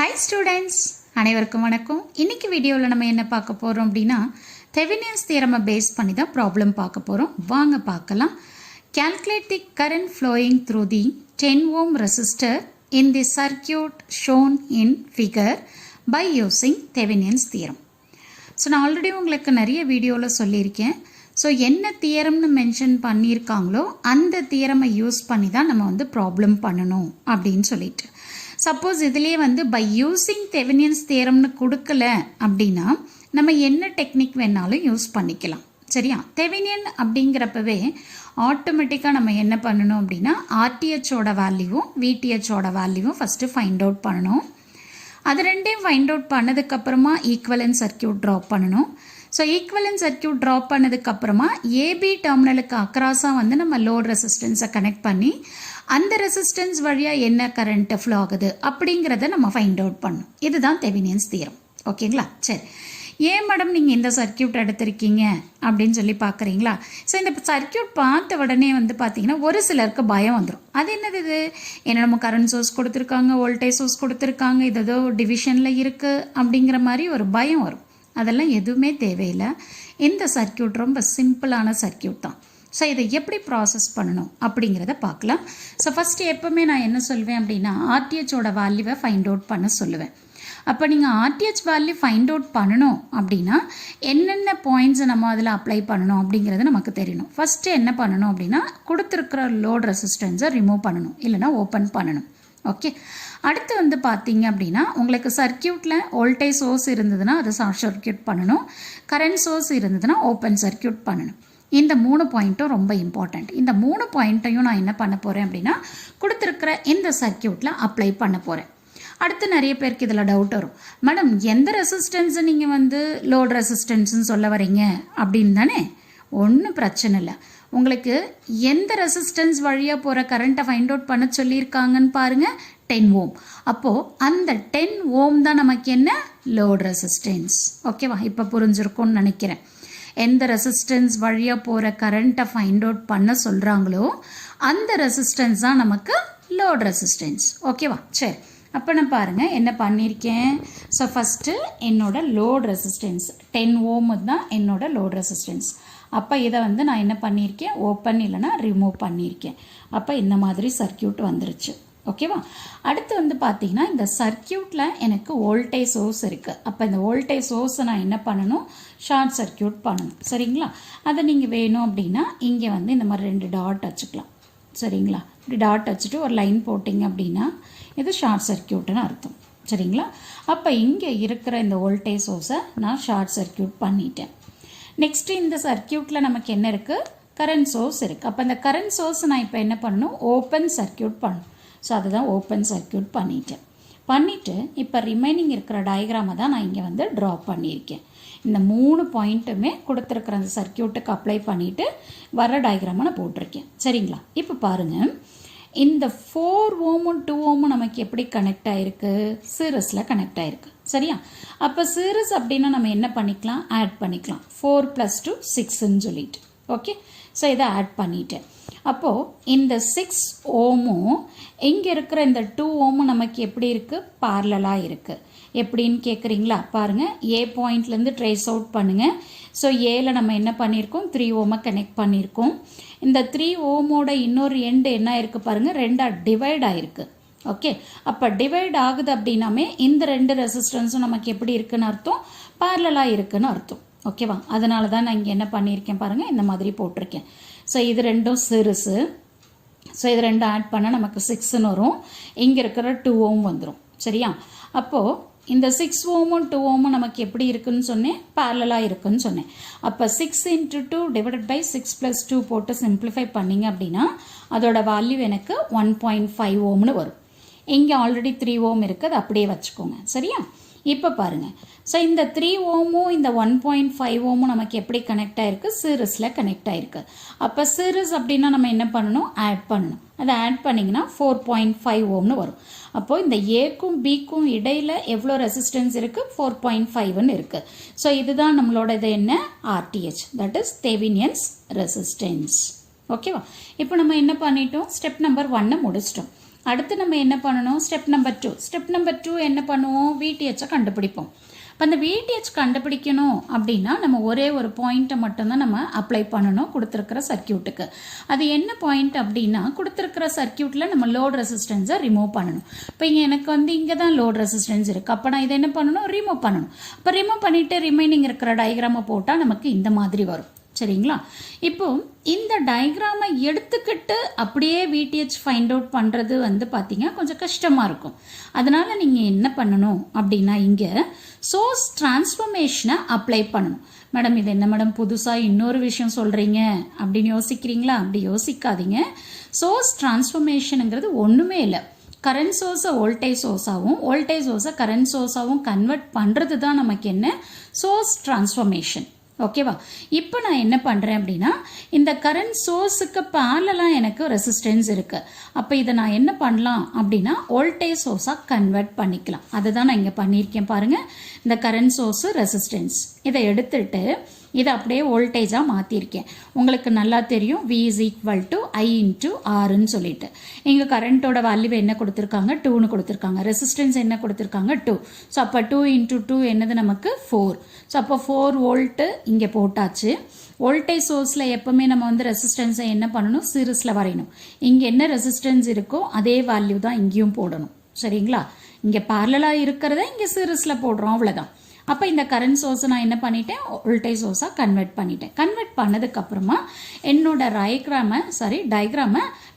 Hi students, அனைவருக்கும் வணக்கம். இன்னைக்கு வீடியோவில் நம்ம என்ன பார்க்க போறோம் அப்படின்னா Thevenin's theorem பேஸ் பண்ணி தான் ப்ராப்ளம் பார்க்க போறோம். வாங்க பார்க்கலாம். Calculate the current flowing through the 10 ohm resistor in the circuit shown in figure by using Thevenin's theorem. So நான் ஆல்ரெடி உங்களுக்கு நிறைய வீடியோவில் சொல்லியிருக்கேன். ஸோ என்ன தியரம்னு மென்ஷன் பண்ணியிருக்காங்களோ அந்த தியரமை யூஸ் பண்ணி தான் நம்ம வந்து ப்ராப்ளம் பண்ணணும் அப்படின்னு சொல்லிட்டு. சப்போஸ் இதுலேயே வந்து பை யூஸிங் தெவினியன்ஸ் தியரம்னு கொடுக்கல அப்படின்னா நம்ம என்ன டெக்னிக் வேணாலும் யூஸ் பண்ணிக்கலாம். சரியா? தெவினியன் அப்படிங்கிறப்பவே ஆட்டோமேட்டிக்காக நம்ம என்ன பண்ணணும் அப்படின்னா ஆர்டிஹெச்சோட வேல்யூவும் விடிஹெச்சோட வேல்யூவும் ஃபஸ்ட்டு ஃபைண்ட் அவுட் பண்ணணும். அது ரெண்டையும் ஃபைண்ட் அவுட் பண்ணதுக்கப்புறமா ஈக்குவலன்ட் சர்க்கியூட் ட்ராப் பண்ணணும். ஸோ ஈக்குவலன்ட் சர்க்கியூட் ட்ராப் பண்ணதுக்கப்புறமா ஏபி டெர்மினலுக்கு அக்ராஸாக வந்து நம்ம லோட் ரெசிஸ்டன்ஸை கனெக்ட் பண்ணி அந்த ரெசிஸ்டன்ஸ் வழியாக என்ன கரண்ட்டு ஃப்ளோ ஆகுது அப்படிங்கிறத நம்ம ஃபைண்ட் அவுட் பண்ணணும். இதுதான் தெவினியன்ஸ் தியரம். ஓகேங்களா? சரி, ஏன் மேடம் நீங்கள் இந்த சர்க்கியூட் எடுத்திருக்கீங்க அப்படின்னு சொல்லி பார்க்குறீங்களா? ஸோ இந்த சர்க்கியூட் பார்த்த உடனே வந்து பார்த்தீங்கன்னா ஒரு சிலருக்கு பயம் வந்துடும். அது என்னது இது, ஏன்னா நம்ம கரண்ட் சோர்ஸ் கொடுத்துருக்காங்க, வோல்டேஜ் சோர்ஸ் கொடுத்துருக்காங்க, இது ஏதோ டிவிஷனில் இருக்குது அப்படிங்கிற மாதிரி ஒரு பயம் வரும். அதெல்லாம் எதுவுமே தேவையில்லை. இந்த சர்க்கியூட் ரொம்ப சிம்பிளான சர்க்கியூட் தான். ஸோ இதை எப்படி ப்ராசஸ் பண்ணணும் அப்படிங்கிறத பார்க்கலாம். ஸோ ஃபஸ்ட்டு எப்போவுமே நான் என்ன சொல்வேன் அப்படின்னா ஆர்டிஹெச்சோட வேல்யூவை ஃபைண்ட் அவுட் பண்ண சொல்லுவேன். அப்போ நீங்கள் ஆர்டிஹெச் வேல்யூ ஃபைண்ட் அவுட் பண்ணணும் அப்படின்னா என்னென்ன பாயிண்ட்ஸை நம்ம அதில் அப்ளை பண்ணணும் அப்படிங்கிறது நமக்கு தெரியணும். ஃபஸ்ட்டு என்ன பண்ணணும் அப்படின்னா கொடுத்துருக்கிற லோட் ரெசிஸ்டன்ஸை ரிமூவ் பண்ணணும், இல்லைனா ஓப்பன் பண்ணணும். ஓகே, அடுத்து வந்து பார்த்தீங்க அப்படின்னா உங்களுக்கு சர்க்கியூட்டில் வோல்டேஜ் சோர்ஸ் இருந்ததுன்னா அதை ஷார்ட் சர்க்கியூட் பண்ணணும், கரண்ட் சோர்ஸ் இருந்ததுன்னா ஓப்பன் சர்க்கியூட் பண்ணணும். இந்த 3 பாயிண்ட்டும் ரொம்ப இம்பார்ட்டண்ட். இந்த 3 பாயிண்ட்டையும் நான் என்ன பண்ண போகிறேன் அப்படின்னா கொடுத்துருக்கிற இந்த சர்க்கியூட்டில் அப்ளை பண்ண போகிறேன். அடுத்து நிறைய பேருக்கு இதில் டவுட் வரும், மேடம் எந்த ரெசிஸ்டன்ஸை நீங்கள் வந்து லோட் ரெசிஸ்டன்ஸ்ன்னு சொல்ல வரீங்க அப்படின்னு தானே? ஒன்றும் பிரச்சனை இல்லை. உங்களுக்கு எந்த ரெசிஸ்டன்ஸ் வழியாக போகிற கரண்ட்டை ஃபைண்ட் அவுட் பண்ண சொல்லியிருக்காங்கன்னு பாருங்கள், 10 ஓம். அப்போது அந்த 10 ஓம் தான் நமக்கு என்ன லோட் ரெசிஸ்டன்ஸ். ஓகேவா? இப்போ புரிஞ்சிருக்கும்னு நினைக்கிறேன். எந்த ரெசிஸ்டன்ஸ் வழியாக போகிற கரண்ட்டை ஃபைண்ட் அவுட் பண்ண சொல்கிறாங்களோ அந்த ரெசிஸ்டன்ஸ் தான் நமக்கு லோட் ரெசிஸ்டன்ஸ். ஓகேவா? சரி, அப்போ நான் பாருங்கள் என்ன பண்ணியிருக்கேன். ஸோ ஃபஸ்ட்டு என்னோட லோட் ரெசிஸ்டன்ஸ் 10 ஓம் தான் என்னோட லோட் ரெசிஸ்டன்ஸ். அப்போ இதை வந்து நான் என்ன பண்ணியிருக்கேன், ஓப்பன் இல்லைனா ரிமூவ் பண்ணியிருக்கேன். அப்போ இந்த மாதிரி சர்க்கியூட் வந்துருச்சு. ஓகேவா? அடுத்து வந்து பார்த்தீங்கன்னா இந்த சர்க்கியூட்டில் எனக்கு வோல்டேஜ் சோர்ஸ் இருக்குது. அப்போ இந்த வோல்டேஜ் சோர்ஸை நான் என்ன பண்ணணும், ஷார்ட் சர்க்கியூட் பண்ணணும். சரிங்களா? அதை நீங்கள் வேணும் அப்படின்னா இங்கே வந்து இந்த மாதிரி 2 டாட் வச்சுக்கலாம். சரிங்களா? இப்படி டாட் வச்சுட்டு ஒரு லைன் போட்டிங்க அப்படின்னா இது ஷார்ட் சர்க்கியூட்டுன்னு அர்த்தம். சரிங்களா? அப்போ இங்கே இருக்கிற இந்த வோல்டேஜ் சோர்ஸை நான் ஷார்ட் சர்க்கியூட் பண்ணிட்டேன். நெக்ஸ்ட்டு இந்த சர்க்கியூட்டில் நமக்கு என்ன இருக்குது, கரண்ட் சோர்ஸ் இருக்குது. அப்போ இந்த கரண்ட் சோர்ஸ் நான் இப்போ என்ன பண்ணணும், ஓப்பன் சர்க்கியூட் பண்ணணும். ஸோ அதுதான் ஓப்பன் சர்க்கியூட் பண்ணிவிட்டு இப்போ ரிமைனிங் இருக்கிற டயக்ராமை தான் நான் இங்கே வந்து ட்ரா பண்ணியிருக்கேன். இந்த 3 பாயிண்ட்டுமே கொடுத்துருக்குற அந்த சர்க்கியூட்டுக்கு அப்ளை பண்ணிவிட்டு வர டயக்ராமை நான் போட்டிருக்கேன். சரிங்களா? இப்போ பாருங்கள், இந்த 4 ஓமும் 2 ஓமும் நமக்கு எப்படி கனெக்ட் ஆகிருக்கு, சீரிஸில் கனெக்ட் ஆகிருக்கு. சரியா? அப்போ சீரிஸ் அப்படின்னா நம்ம என்ன பண்ணிக்கலாம், ஆட் பண்ணிக்கலாம். 4 + 2 6ன்னு சொல்லிட்டு. ஓகே, ஸோ இதை ஆட் பண்ணிட்டேன். அப்போது இந்த 6 ஓமும் இங்கே இருக்கிற இந்த 2 ஓமும் நமக்கு எப்படி இருக்குது, பேரலலாக இருக்குது. எப்படின்னு கேட்குறீங்களா? பாருங்கள், ஏ பாயிண்ட்லேருந்து ட்ரேஸ் அவுட் பண்ணுங்கள். ஸோ ஏல நம்ம என்ன பண்ணியிருக்கோம், 3 ஓமை கனெக்ட் பண்ணியிருக்கோம். இந்த 3 ஓமோட இன்னொரு எண்டு என்ன இருக்குது பாருங்கள், 2ஆக டிவைட் ஆகிருக்கு. ஓகே, அப்போ டிவைட் ஆகுது அப்படின்னாமே இந்த 2 ரெசிஸ்டன்ஸும் நமக்கு எப்படி இருக்குன்னு அர்த்தம், பேரலலாக இருக்குன்னு அர்த்தம். ஓகேவா? அதனால தான் நான் இங்கே என்ன பண்ணியிருக்கேன் பாருங்கள், இந்த மாதிரி போட்டிருக்கேன். ஸோ இது ரெண்டும் சிறுசு. ஸோ இது ரெண்டும் ஆட் பண்ணால் நமக்கு 6ன்னு வரும். இங்கே இருக்கிற 2 ஓம் வந்துடும். சரியா? அப்போது இந்த 6 ஓமும் 2 ஓமும் நமக்கு எப்படி இருக்குன்னு சொன்னேன், பேரலலாக இருக்குன்னு சொன்னேன். அப்போ 6 × 2 / 6 + 2 போட்டு சிம்பிளிஃபை பண்ணிங்க அப்படின்னா அதோட வேல்யூ எனக்கு 1.5 ஓம்னு வரும். இங்கே ஆல்ரெடி 3 ஓம் இருக்குது, அது அப்படியே வச்சுக்கோங்க. சரியா? இப்போ பாருங்கள், ஸோ இந்த 3 ஓமும் இந்த 1.5 ஓமும் நமக்கு எப்படி கனெக்ட் ஆகிருக்கு, சீரிஸில் கனெக்ட் ஆகிருக்கு. அப்போ சீரிஸ் அப்படின்னா நம்ம என்ன பண்ணணும், ஆட் பண்ணணும். அதை ஆட் பண்ணிங்கன்னா 4.5 ஓம்னு வரும். அப்போது இந்த ஏக்கும் பிக்கும் இடையில் எவ்வளோ ரெசிஸ்டன்ஸ் இருக்குது, 4.5ன்னு இருக்குது. ஸோ இதுதான் நம்மளோட இது என்ன, ஆர்டிஹெச், தட் இஸ் தெவினியன்ஸ் ரெசிஸ்டன்ஸ். ஓகேவா? இப்போ நம்ம என்ன பண்ணிட்டோம், ஸ்டெப் நம்பர் 1 முடிச்சிட்டோம். அடுத்து நம்ம என்ன பண்ணணும், ஸ்டெப் நம்பர் 2. ஸ்டெப் நம்பர் 2 என்ன பண்ணுவோம், விடிஹெச்சை கண்டுபிடிப்போம். இப்போ அந்த விடிஹெச் கண்டுபிடிக்கணும் அப்படின்னா நம்ம ஒரே ஒரு பாயிண்ட்டை மட்டும்தான் நம்ம அப்ளை பண்ணணும் கொடுத்துருக்கிற சர்க்கியூட்டுக்கு. அது என்ன பாயிண்ட் அப்படின்னா, கொடுத்துருக்கிற சர்க்கியூட்டில் நம்ம லோட் ரெசிஸ்டன்ஸை ரிமூவ் பண்ணணும். இப்போ இங்கே எனக்கு வந்து இங்கே தான் லோட் ரெசிஸ்டன்ஸ் இருக்குது. அப்போ நான் இதை என்ன பண்ணணும், ரிமூவ் பண்ணணும். இப்போ ரிமூவ் பண்ணிவிட்டு ரிமைனிங் இருக்கிற டயக்ராமை போட்டால் நமக்கு இந்த மாதிரி வரும். சரிங்களா? இப்போ இந்த டயக்ராமை எடுத்துக்கிட்டு அப்படியே விடிஹெச் ஃபைண்ட் அவுட் பண்ணுறது வந்து பார்த்தீங்கன்னா கொஞ்சம் கஷ்டமாக இருக்கும். அதனால் நீங்கள் என்ன பண்ணணும் அப்படின்னா, இங்கே சோர்ஸ் டிரான்ஸ்ஃபர்மேஷனை அப்ளை பண்ணணும். மேடம் இது என்ன மேடம் புதுசாக இன்னொரு விஷயம் சொல்கிறீங்க அப்படின்னு யோசிக்கிறீங்களா? அப்படி யோசிக்காதீங்க. சோர்ஸ் டிரான்ஸ்ஃபர்மேஷனுங்கிறது ஒன்றுமே இல்லை. கரண்ட் சோர்ஸை வோல்டேஜ் சோர்ஸாகவும் வோல்டேஜ் சோர்ஸை கரண்ட் சோர்ஸாகவும் கன்வெர்ட் பண்ணுறது தான் நமக்கு என்ன சோர்ஸ் டிரான்ஸ்ஃபர்மேஷன். ஓகேவா? இப்போ நான் என்ன பண்ணுறேன் அப்படின்னா, இந்த கரண்ட் சோர்ஸுக்கு பேரலாக எனக்கு ரெசிஸ்டன்ஸ் இருக்குது. அப்போ இதை நான் என்ன பண்ணலாம் அப்படின்னா வோல்டேஜ் சோர்ஸாக கன்வெர்ட் பண்ணிக்கலாம். அதுதான் நான் இங்கே பண்ணியிருக்கேன் பாருங்கள். இந்த கரண்ட் சோர்ஸு ரெசிஸ்டன்ஸ் இதை எடுத்துட்டு இதை அப்படியே வோல்டேஜாக மாற்றிருக்கேன். உங்களுக்கு நல்லா தெரியும் V is equal to I into Rன்னு சொல்லிட்டு. இங்கே கரண்ட்டோட வேல்யூ என்ன கொடுத்துருக்காங்க, 2ன்னு கொடுத்துருக்காங்க. ரெசிஸ்டன்ஸ் என்ன கொடுத்துருக்காங்க, 2. ஸோ அப்போ 2 into 2 என்னது நமக்கு 4. ஸோ அப்போ 4 வோல்ட்டு இங்கே போட்டாச்சு. வோல்டேஜ் சோர்ஸில் எப்போவுமே நம்ம வந்து ரெசிஸ்டன்ஸை என்ன பண்ணணும், சீரிஸில் வரையணும். இங்கே என்ன ரெசிஸ்டன்ஸ் இருக்கோ அதே வேல்யூ தான் இங்கேயும் போடணும். சரிங்களா? இங்கே பேரலாக இருக்கிறத இங்கே சீரிஸில் போடுறோம், அவ்வளோதான். அப்போ இந்த கரண்ட் சோர்ஸை நான் என்ன பண்ணிட்டேன், வோல்டேஜ் சோர்ஸாக கன்வெர்ட் பண்ணிட்டேன். கன்வெர்ட் பண்ணதுக்கப்புறமா என்னோட டயக்ராமை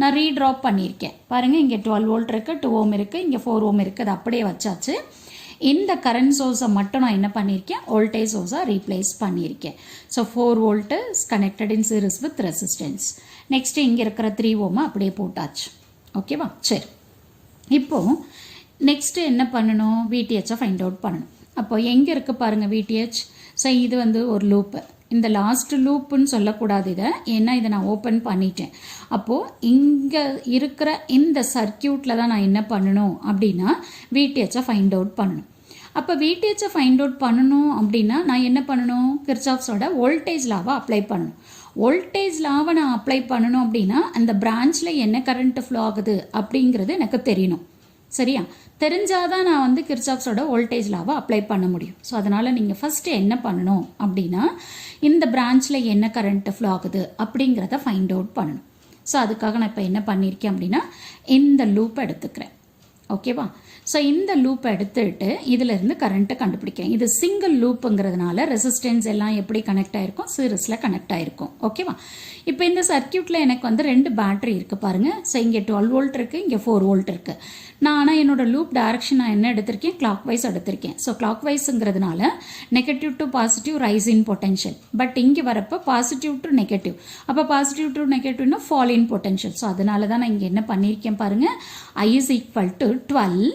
நான் ரீட்ராப் பண்ணியிருக்கேன். பாருங்கள், இங்கே 12 வோல்ட் இருக்குது, 2 ஓம் இருக்குது, இங்கே 4 ஓம் இருக்குது. அது அப்படியே வச்சாச்சு. இந்த கரண்ட் சோர்ஸை மட்டும் நான் என்ன பண்ணியிருக்கேன், வோல்டேஜ் சோர்ஸாக ரீப்ளேஸ் பண்ணியிருக்கேன். So 4 volt connected in series with resistance. Next இங்கே இருக்கிற 3 ஓமை அப்படியே போட்டாச்சு. ஓகேவா? சரி, இப்போது நெக்ஸ்ட்டு என்ன பண்ணணும், விடிஹெச்சை ஃபைண்ட் அவுட் பண்ணணும். அப்போ எங்கே இருக்குது பாருங்கள் விடிஹெச். ஸோ இது வந்து ஒரு லூப்பு. இந்த லாஸ்ட் லூப்புன்னு சொல்லக்கூடாது இதை, ஏன்னா இதை நான் ஓப்பன் பண்ணிட்டேன். அப்போது இங்கே இருக்கிற இந்த சர்க்கியூட்டில் தான் நான் என்ன பண்ணணும் அப்படின்னா விடிஹெச்சை ஃபைண்ட் அவுட் பண்ணணும். அப்போ விடிஹெச்சை ஃபைண்ட் அவுட் பண்ணணும் அப்படின்னா நான் என்ன பண்ணணும், கிர்ச்சாஃப்ஸோட வோல்டேஜ் லாவை அப்ளை பண்ணணும். வோல்டேஜ் லாவை நான் அப்ளை பண்ணணும் அப்படின்னா அந்த பிரான்ச்சில் என்ன கரண்ட் ஃப்ளோ ஆகுது அப்படிங்கிறது எனக்கு தெரியணும். சரியா? தெரிஞ்சாதான் நான் வந்து கிர்ச்சாஃப்ஸோட வோல்டேஜ் லாவை அப்ளை பண்ண முடியும். ஸோ அதனால் நீங்கள் ஃபஸ்ட்டு என்ன பண்ணணும் அப்படின்னா இந்த பிரான்ச்சில் என்ன கரண்ட் ஃப்ளோ ஆகுது அப்படிங்கிறத ஃபைண்ட் அவுட் பண்ணணும். ஸோ அதுக்காக நான் இப்போ என்ன பண்ணியிருக்கேன் அப்படின்னா இந்த லூப் எடுத்துக்கிறேன். ஓகேவா? ஸோ இந்த லூப் எடுத்துட்டு இதிலிருந்து கரண்ட்டை கண்டுபிடிக்கிறேன். இது சிங்கிள் லூப்புங்கிறதுனால ரெசிஸ்டன்ஸ் எல்லாம் எப்படி கனெக்ட் ஆகிருக்கும், சீரிஸில் கனெக்ட் ஆகிருக்கும். ஓகேவா? இப்போ இந்த சர்க்கியூட்டில் எனக்கு வந்து 2 பேட்டரி இருக்குது பாருங்கள். ஸோ இங்கே 12 வோல்ட் இருக்குது, இங்கே 4 வோல்ட் இருக்குது. நான் ஆனால் என்னோட லூப் டைரக்ஷன் நான் என்ன எடுத்திருக்கேன், கிளாக் வைஸ் எடுத்திருக்கேன். ஸோ கிளாக் வைஸுங்கிறதுனால negative to positive rise in potential. But இங்கே வரப்போ பாசிட்டிவ் டு நெகட்டிவ். அப்போ பாசிட்டிவ் டு நெகட்டிவ்னா ஃபால் இன் பொட்டென்ஷியல். ஸோ அதனால தான் நான் இங்கே என்ன பண்ணியிருக்கேன் பாருங்கள், I is equal to 12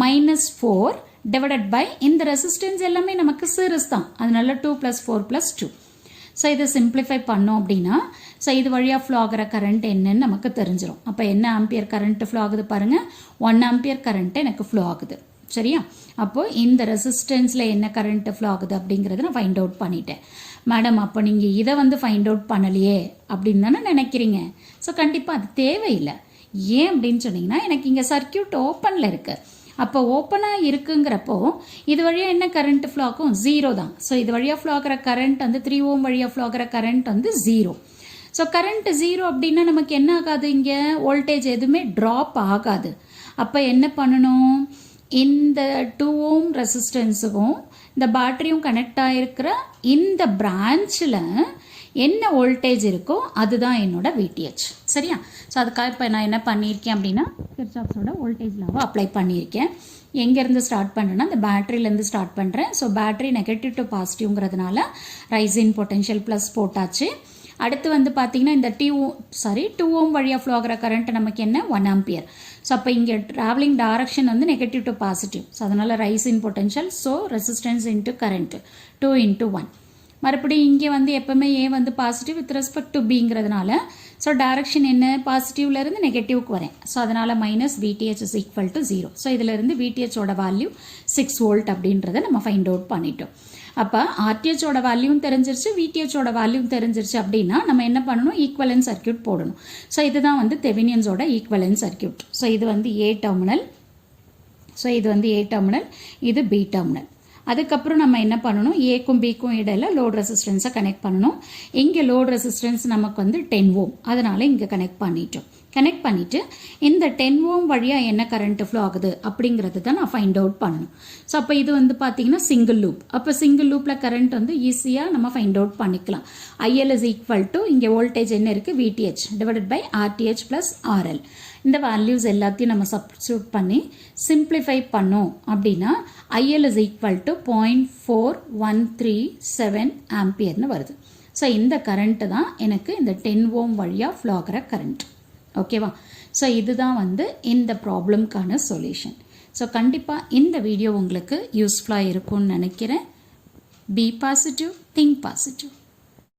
minus 4 divided by இந்த ரெசிஸ்டன்ஸ் எல்லாமே நமக்கு சீரிஸ் தான், அதனால 2 + 4 + 2. ஸோ இதை சிம்பிளிஃபை பண்ணோம் அப்படின்னா ஸோ இது வழியாக ஃப்ளோ ஆகிற கரண்ட் என்னன்னு நமக்கு தெரிஞ்சிடும். அப்போ என்ன ஆம்பியர் கரண்ட் ஃப்ளோ ஆகுது பாருங்கள், 1 ஆம்பியர் கரண்ட் எனக்கு ஃப்ளோ ஆகுது. சரியா? அப்போது இந்த ரெசிஸ்டன்ஸில் என்ன கரண்ட் ஃப்ளோ ஆகுது அப்படிங்கிறத நான் ஃபைண்ட் அவுட் பண்ணிட்டேன். மேடம் அப்போ நீங்கள் இதை வந்து ஃபைண்ட் அவுட் பண்ணலையே அப்படின்னு தானே நினைக்கிறீங்க. ஸோ கண்டிப்பாக அது தேவையில்லை. ஏன் அப்படின்னு சொன்னீங்கன்னா எனக்கு இங்கே சர்க்கியூட் ஓப்பனில் இருக்குது. அப்போ ஓப்பனாக இருக்குங்கிறப்போ இது வழியாக என்ன கரண்ட் ஃப்ளோ ஆகும், 0 தான். ஸோ இது வழியாக ஃப்ளோ ஆகிற கரண்ட் வந்து 3 ஓம் வழியாக ஃப்ளோ ஆகிற கரண்ட் வந்து 0. ஸோ கரண்ட் 0 அப்படின்னா நமக்கு என்ன ஆகாது, இங்கே வோல்டேஜ் எதுவுமே ட்ராப் ஆகாது. அப்போ என்ன பண்ணணும், இந்த 2 ஓம் ரெசிஸ்டன்ஸுக்கும் இந்த பேட்டரியும் கனெக்ட் ஆகிருக்கிற இந்த பிரான்ச்சில் என்ன வோல்டேஜ் இருக்கோ அதுதான் என்னோட விடிஹெச். சரியா? ஸோ அதுக்காக இப்போ நான் என்ன பண்ணியிருக்கேன் அப்படின்னா கிர்ச்சாஃப்ஸோட வோல்டேஜ் லாவை அப்ளை பண்ணியிருக்கேன். எங்கேருந்து ஸ்டார்ட் பண்ணுறேன்னா இந்த பேட்டரியிலேருந்து ஸ்டார்ட் பண்ணுறேன். ஸோ பேட்டரி நெகட்டிவ் டு பாசிட்டிவ்ங்கிறதுனால ரைஸ் இன் பொட்டென்ஷியல் ப்ளஸ் போட்டாச்சு. அடுத்து வந்து பார்த்தீங்கன்னா இந்த 2 ஓம் வழியாக ஃப்ளோ ஆகிற கரண்ட் நமக்கு என்ன, 1 ஆம்பியர். ஸோ அப்போ இங்கே ட்ராவலிங் டைரக்ஷன் வந்து நெகட்டிவ் டு பாசிட்டிவ். ஸோ அதனால் rise in potential. So resistance into current 2 × 1. மறுபடியும் இங்கே வந்து எப்போவுமே ஏ வந்து பாசிட்டிவ் வித் ரெஸ்பெக்ட் டு பிங்கிறதுனால ஸோ டைரக்ஷன் என்ன, பாசிட்டிவ்லேருந்து நெகட்டிவ்க்கு வரேன். ஸோ அதனால் minus VTH is equal to 0. So இதிலிருந்து VTHோட வேல்யூ 6 வோல்ட் அப்படின்றத நம்ம ஃபைண்ட் அவுட் பண்ணிட்டோம். அப்போ RTHோட வேல்யூவும் தெரிஞ்சிருச்சு, VTHோட வேல்யூவும் தெரிஞ்சிருச்சு அப்படின்னா நம்ம என்ன பண்ணணும், ஈக்குவலன்ட் சர்க்கியூட் போடணும். ஸோ இதுதான் வந்து தெவினியன்ஸோட ஈக்குவலன்ட் சர்க்கியூட். ஸோ இது வந்து A டெர்மினல், ஸோ இது வந்து A டெர்மினல், இது B டெர்மினல். அதுக்கப்புறம் நம்ம என்ன பண்ணணும், ஏக்கும் பிக்கும் இடையில லோட் ரெசிஸ்டன்ஸை கனெக்ட் பண்ணணும். இங்கே லோட் ரெசிஸ்டன்ஸ் நமக்கு வந்து 10 ஓம், அதனால இங்கே கனெக்ட் பண்ணிட்டோம். கனெக்ட் பண்ணிவிட்டு இந்த 10 ஓம் வழியாக என்ன கரண்ட் ஃப்ளோ ஆகுது அப்படிங்கிறது தான் நான் ஃபைண்ட் அவுட் பண்ணணும். ஸோ அப்போ இது வந்து பார்த்தீங்கன்னா சிங்கிள் லூப். அப்போ சிங்கிள் லூப்பில் கரண்ட் வந்து ஈஸியாக நம்ம ஃபைண்ட் அவுட் பண்ணிக்கலாம். IL இஸ் ஈக்குவல் டு, இங்கே வோல்டேஜ் என்ன இருக்குது, VTH divided by RTH plus RL. இந்த வேல்யூஸ் எல்லாத்தையும் நம்ம சப்ஸ்டியூட் பண்ணி சிம்பிளிஃபை பண்ணோம் அப்படின்னா IL இஸ் ஈக்குவல் டு 0.4137 ஆம்பியர்னு வருது. ஸோ இந்த கரண்ட்டு தான் எனக்கு இந்த 10 ஓம் வழியாக ஃப்ளோ ஆகிற கரண்ட். ஓகேவா? ஸோ இதுதான் வந்து இந்த ப்ராப்ளம்க்கான சொல்யூஷன். ஸோ கண்டிப்பாக இந்த வீடியோ உங்களுக்கு யூஸ்ஃபுல்லாக இருக்கும்னு நினைக்கிறேன். Be positive, think positive.